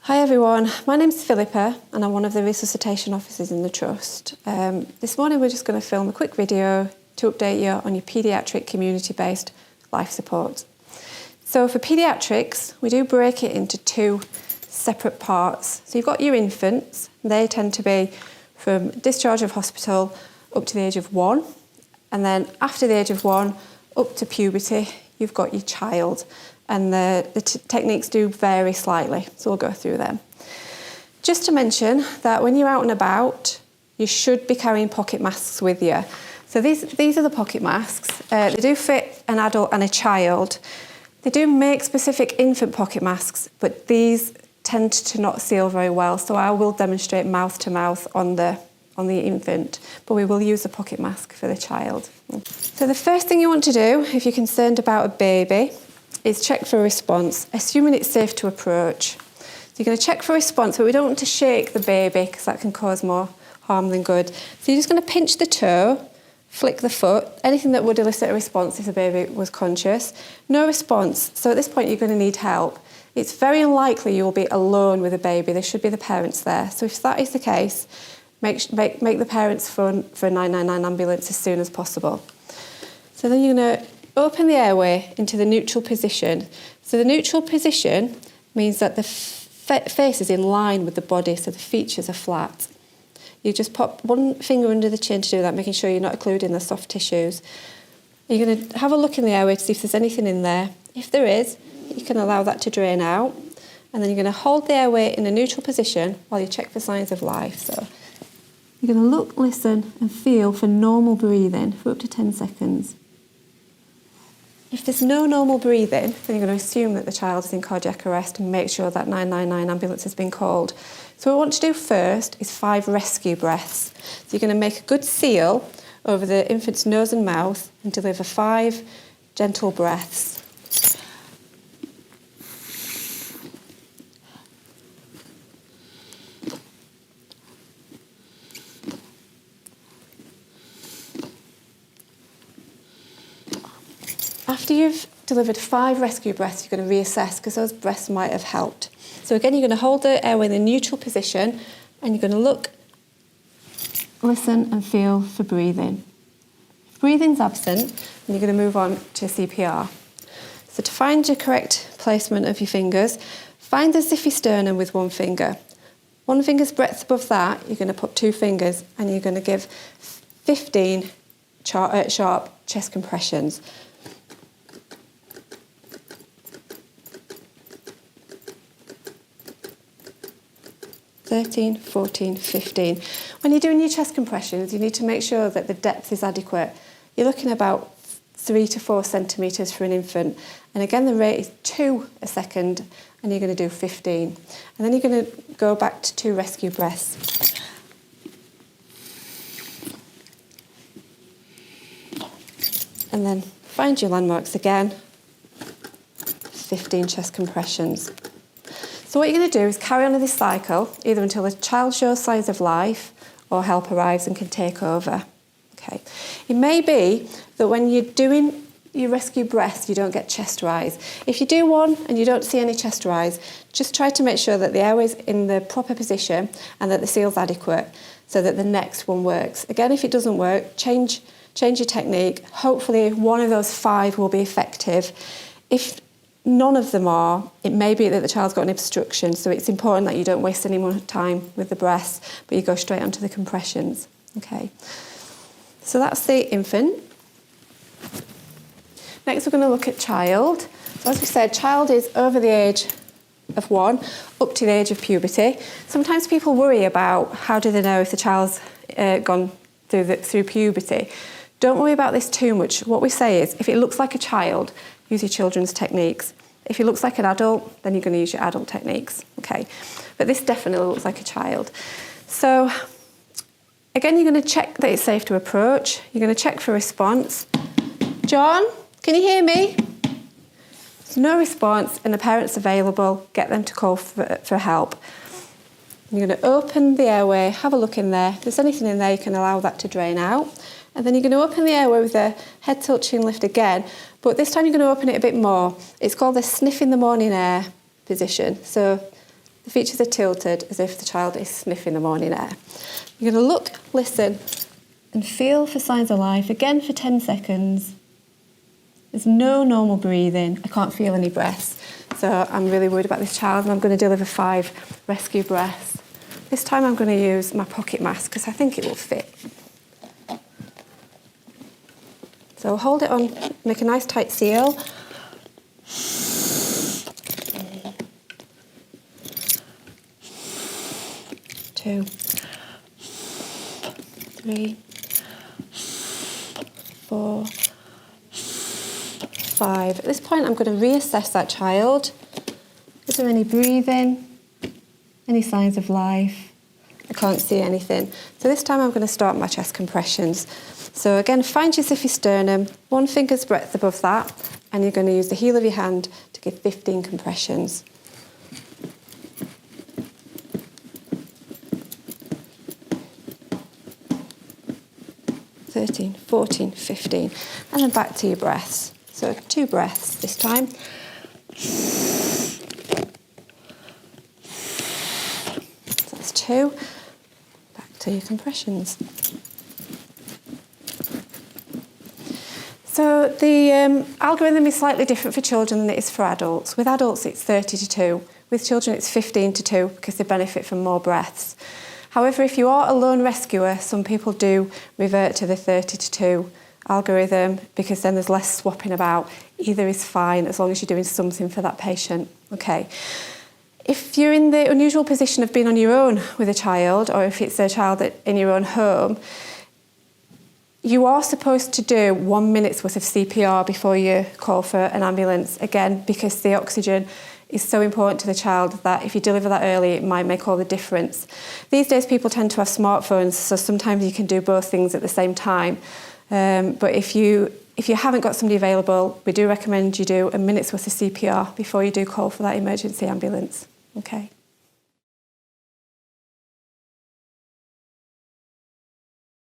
Hi everyone, my name's Philippa and I'm one of the resuscitation officers in the Trust. This morning we're just going to film a quick video to update you on your paediatric community-based life support. So for paediatrics, we do break it into two separate parts. So you've got your infants, they tend to be from discharge of hospital up to the age of 1, and then after the age of 1 up to puberty, you've got your child. And the techniques do vary slightly, so we'll go through them. Just to mention that when you're out and about, you should be carrying pocket masks with you. So these are the pocket masks. They do fit an adult and a child. They do make specific infant pocket masks, but these tend to not seal very well, so I will demonstrate mouth to mouth on the infant, but we will use a pocket mask for the child. So the first thing you want to do, if you're concerned about a baby, is check for a response, assuming it's safe to approach. So you're going to check for a response, but we don't want to shake the baby because that can cause more harm than good. So you're just going to pinch the toe, flick the foot, anything that would elicit a response if the baby was conscious. No response, so at this point you're going to need help. It's very unlikely you will be alone with a baby. There should be the parents there. So if that is the case, make the parents phone for a 999 ambulance as soon as possible. So then you're going to open the airway into the neutral position. So the neutral position means that the face is in line with the body, so the features are flat. You just pop one finger under the chin to do that, making sure you're not occluding the soft tissues. You're going to have a look in the airway to see if there's anything in there. If there is, you can allow that to drain out. And then you're going to hold the airway in a neutral position while you check for signs of life. So you're going to look, listen and feel for normal breathing for up to 10 seconds. If there's no normal breathing, then you're going to assume that the child is in cardiac arrest and make sure that 999 ambulance has been called. So what we want to do first is 5 rescue breaths. So you're going to make a good seal over the infant's nose and mouth and deliver 5 gentle breaths. After you've delivered 5 rescue breaths, you're going to reassess because those breaths might have helped. So again, you're going to hold the airway in a neutral position and you're going to look, listen and feel for breathing. If breathing's absent, then you're going to move on to CPR. So to find your correct placement of your fingers, find the zippy sternum with one finger. One finger's breadth above that, you're going to put 2 fingers and you're going to give 15 sharp chest compressions. 13, 14, 15. When you're doing your chest compressions, you need to make sure that the depth is adequate. You're looking about 3 to 4 centimetres for an infant. And again, the rate is 2 a second, and you're going to do 15. And then you're going to go back to 2 rescue breaths. And then find your landmarks again. 15 chest compressions. So what you're going to do is carry on with this cycle, either until the child shows signs of life or help arrives and can take over. Okay. It may be that when you're doing your rescue breaths, you don't get chest rise. If you do one and you don't see any chest rise, just try to make sure that the airway's in the proper position and that the seal's adequate so that the next one works. Again, if it doesn't work, change your technique. Hopefully one of those 5 will be effective. If none of them are, it may be that the child's got an obstruction, so it's important that you don't waste any more time with the breaths, but you go straight onto the compressions. Okay, so that's the infant. Next we're going to look at child. So as we said, child is over the age of 1 up to the age of puberty. Sometimes people worry about how do they know if the child's gone through puberty. Don't worry about this too much. What we say is if it looks like a child, use your children's techniques. If it looks like an adult, then you're going to use your adult techniques. Okay, but this definitely looks like a child. So again, you're going to check that it's safe to approach. You're going to check for response. John, can you hear me? There's no response and the parent's available. Get them to call for help. You're going to open the airway, have a look in there. If there's anything in there, you can allow that to drain out. And then you're going to open the airway with the head tilt chin lift again, but this time you're going to open it a bit more. It's called the sniff in the morning air position. So The features are tilted as if the child is sniffing the morning air. You're going to look, listen, and feel for signs of life, again for 10 seconds. There's no normal breathing. I can't feel any breaths. So I'm really worried about this child, and I'm going to deliver 5 rescue breaths. This time I'm going to use my pocket mask because I think it will fit. So hold it on, make a nice tight seal. 2, 3, 4, 5. At this point, I'm going to reassess that child. Is there any breathing? Any signs of life? I can't see anything. So this time I'm going to start my chest compressions. So again, find your zippy sternum, 1 finger's breadth above that, and you're going to use the heel of your hand to give 15 compressions. 13, 14, 15, and then back to your breaths. So 2 breaths this time. So that's 2. Back to your compressions. So the algorithm is slightly different for children than it is for adults. With adults, it's 30 to 2. With children, it's 15 to 2 because they benefit from more breaths. However, if you are a lone rescuer, some people do revert to the 30 to 2 algorithm because then there's less swapping about. Either is fine as long as you're doing something for that patient. Okay. If you're in the unusual position of being on your own with a child, or if it's a child in your own home, you are supposed to do 1 minute's worth of CPR before you call for an ambulance, again, because the oxygen is so important to the child that if you deliver that early, it might make all the difference. These days, people tend to have smartphones, so sometimes you can do both things at the same time. But if you haven't got somebody available, we do recommend you do a minute's worth of CPR before you do call for that emergency ambulance. Okay.